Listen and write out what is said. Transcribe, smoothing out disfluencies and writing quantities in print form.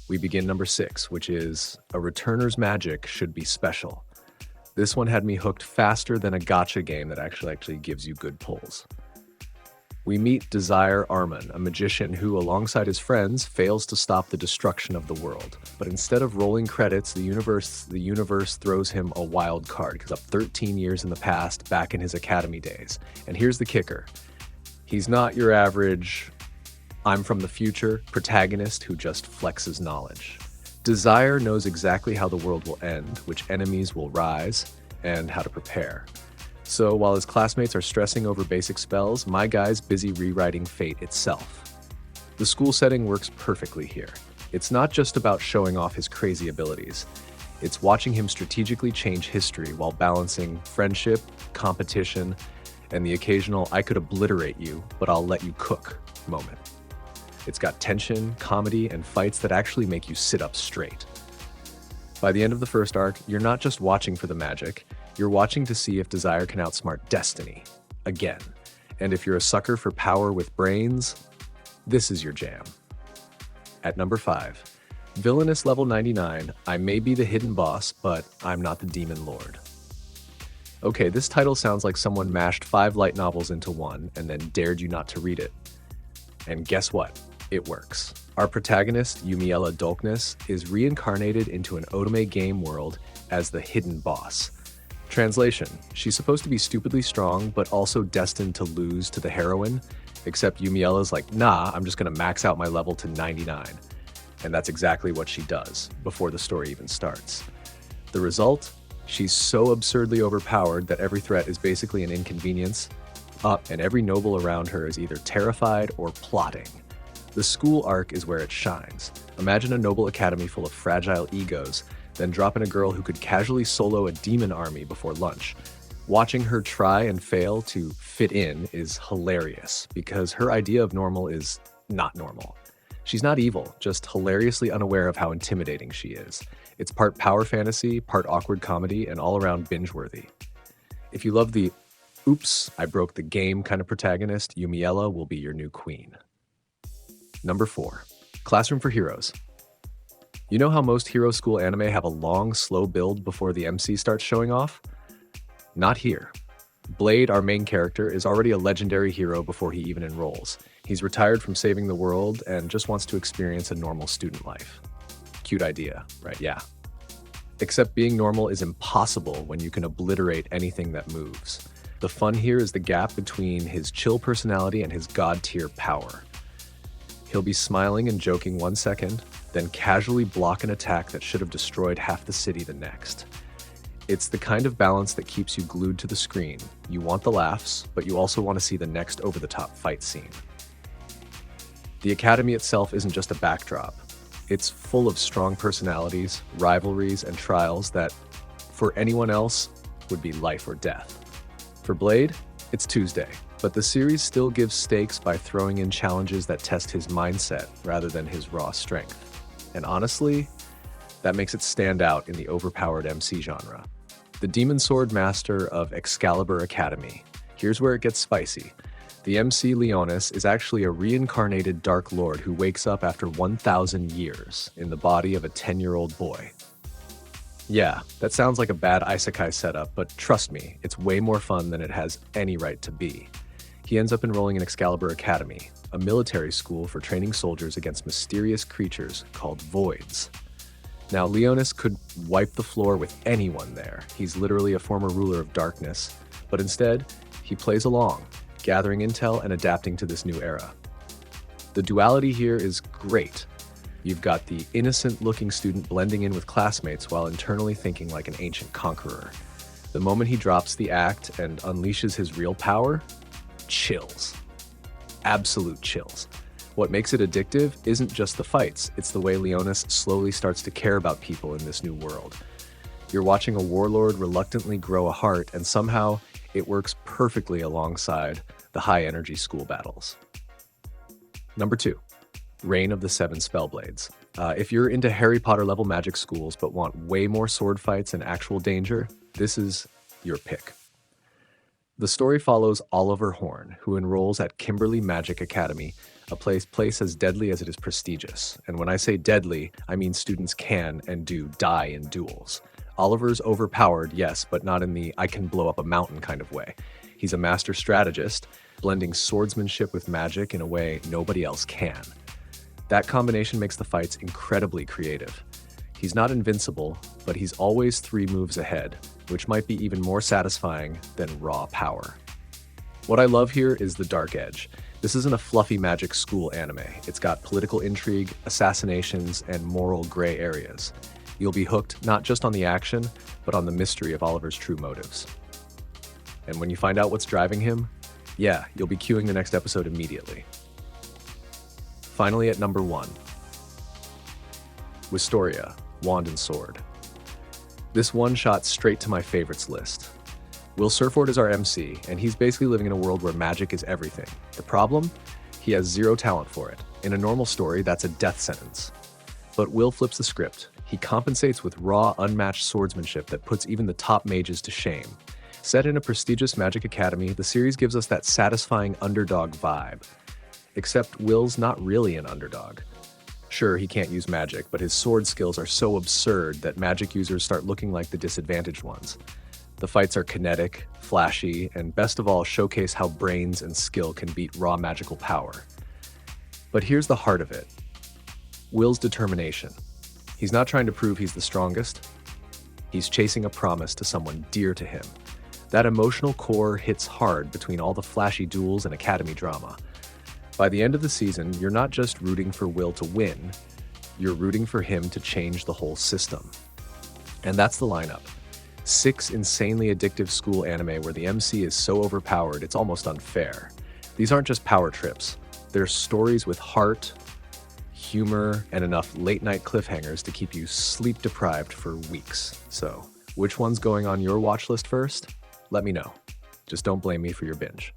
We begin number 6, which is A Returner's Magic Should Be Special. This one had me hooked faster than a gacha game that actually gives you good pulls. We meet Desire Arman, a magician who, alongside his friends, fails to stop the destruction of the world. But instead of rolling credits, the universe throws him a wild card. He goes up 13 years in the past, back in his academy days. And here's the kicker. He's not your average, I'm from the future, protagonist who just flexes knowledge. Desire knows exactly how the world will end, which enemies will rise, and how to prepare. So while his classmates are stressing over basic spells, my guy's busy rewriting fate itself. The school setting works perfectly here. It's not just about showing off his crazy abilities. It's watching him strategically change history while balancing friendship, competition, and the occasional I could obliterate you, but I'll let you cook moment. It's got tension, comedy, and fights that actually make you sit up straight. By the end of the first arc, you're not just watching for the magic, you're watching to see if Desire can outsmart Destiny, again. And if you're a sucker for power with brains, this is your jam. At number 5, Villainess Level 99, I may be the hidden boss, but I'm not the demon lord. Okay, this title sounds like someone mashed 5 light novels into one and then dared you not to read it. And guess what? It works. Our protagonist, Yumiella Dolkness, is reincarnated into an otome game world as the hidden boss. Translation, she's supposed to be stupidly strong, but also destined to lose to the heroine, except Yumiella's like, nah, I'm just gonna max out my level to 99. And that's exactly what she does, before the story even starts. The result? She's so absurdly overpowered that every threat is basically an inconvenience, and every noble around her is either terrified or plotting. The school arc is where it shines. Imagine a noble academy full of fragile egos, then drop in a girl who could casually solo a demon army before lunch. Watching her try and fail to fit in is hilarious, because her idea of normal is not normal. She's not evil, just hilariously unaware of how intimidating she is. It's part power fantasy, part awkward comedy, and all around binge-worthy. If you love the oops, I broke the game kind of protagonist, Yumiella will be your new queen. Number 4, Classroom for Heroes. You know how most hero school anime have a long, slow build before the MC starts showing off? Not here. Blade, our main character, is already a legendary hero before he even enrolls. He's retired from saving the world and just wants to experience a normal student life. Cute idea, right? Yeah. Except being normal is impossible when you can obliterate anything that moves. The fun here is the gap between his chill personality and his god-tier power. He'll be smiling and joking one second, then casually block an attack that should have destroyed half the city the next. It's the kind of balance that keeps you glued to the screen. You want the laughs, but you also want to see the next over-the-top fight scene. The Academy itself isn't just a backdrop. It's full of strong personalities, rivalries, and trials that, for anyone else, would be life or death. For Blade, it's Tuesday, but the series still gives stakes by throwing in challenges that test his mindset rather than his raw strength. And honestly, that makes it stand out in the overpowered MC genre. The Demon Sword Master of Excalibur Academy. Here's where it gets spicy. The MC Leonis is actually a reincarnated Dark Lord who wakes up after 1,000 years in the body of a 10-year-old boy. Yeah, that sounds like a bad isekai setup, but trust me, it's way more fun than it has any right to be. He ends up enrolling in Excalibur Academy, a military school for training soldiers against mysterious creatures called voids. Now, Leonis could wipe the floor with anyone there. He's literally a former ruler of darkness, but instead, he plays along, gathering intel and adapting to this new era. The duality here is great. You've got the innocent-looking student blending in with classmates while internally thinking like an ancient conqueror. The moment he drops the act and unleashes his real power, chills. Absolute chills. What makes it addictive isn't just the fights, it's the way Leonis slowly starts to care about people in this new world. You're watching a warlord reluctantly grow a heart, and somehow it works perfectly alongside the high-energy school battles. Number 2, Reign of the Seven Spellblades. If you're into Harry Potter-level magic schools but want way more sword fights and actual danger, this is your pick. The story follows Oliver Horn, who enrolls at Kimberly Magic Academy, A place as deadly as it is prestigious. And when I say deadly, I mean students can and do die in duels. Oliver's overpowered, yes, but not in the I can blow up a mountain kind of way. He's a master strategist, blending swordsmanship with magic in a way nobody else can. That combination makes the fights incredibly creative. He's not invincible, but he's always 3 moves ahead, which might be even more satisfying than raw power. What I love here is the dark edge. This isn't a fluffy magic school anime. It's got political intrigue, assassinations, and moral gray areas. You'll be hooked not just on the action, but on the mystery of Oliver's true motives. And when you find out what's driving him, yeah, you'll be queuing the next episode immediately. Finally, at number 1, Wistoria, Wand and Sword. This one shot straight to my favorites list. Will Surford is our MC, and he's basically living in a world where magic is everything. The problem? He has 0 talent for it. In a normal story, that's a death sentence. But Will flips the script. He compensates with raw, unmatched swordsmanship that puts even the top mages to shame. Set in a prestigious magic academy, the series gives us that satisfying underdog vibe. Except Will's not really an underdog. Sure, he can't use magic, but his sword skills are so absurd that magic users start looking like the disadvantaged ones. The fights are kinetic, flashy, and best of all showcase how brains and skill can beat raw magical power. But here's the heart of it. Will's determination. He's not trying to prove he's the strongest. He's chasing a promise to someone dear to him. That emotional core hits hard between all the flashy duels and academy drama. By the end of the season, you're not just rooting for Will to win, you're rooting for him to change the whole system. And that's the lineup. 6 insanely addictive school anime where the MC is so overpowered it's almost unfair. These aren't just power trips. They're stories with heart, humor, and enough late-night cliffhangers to keep you sleep-deprived for weeks. So, which one's going on your watch list first? Let me know. Just don't blame me for your binge.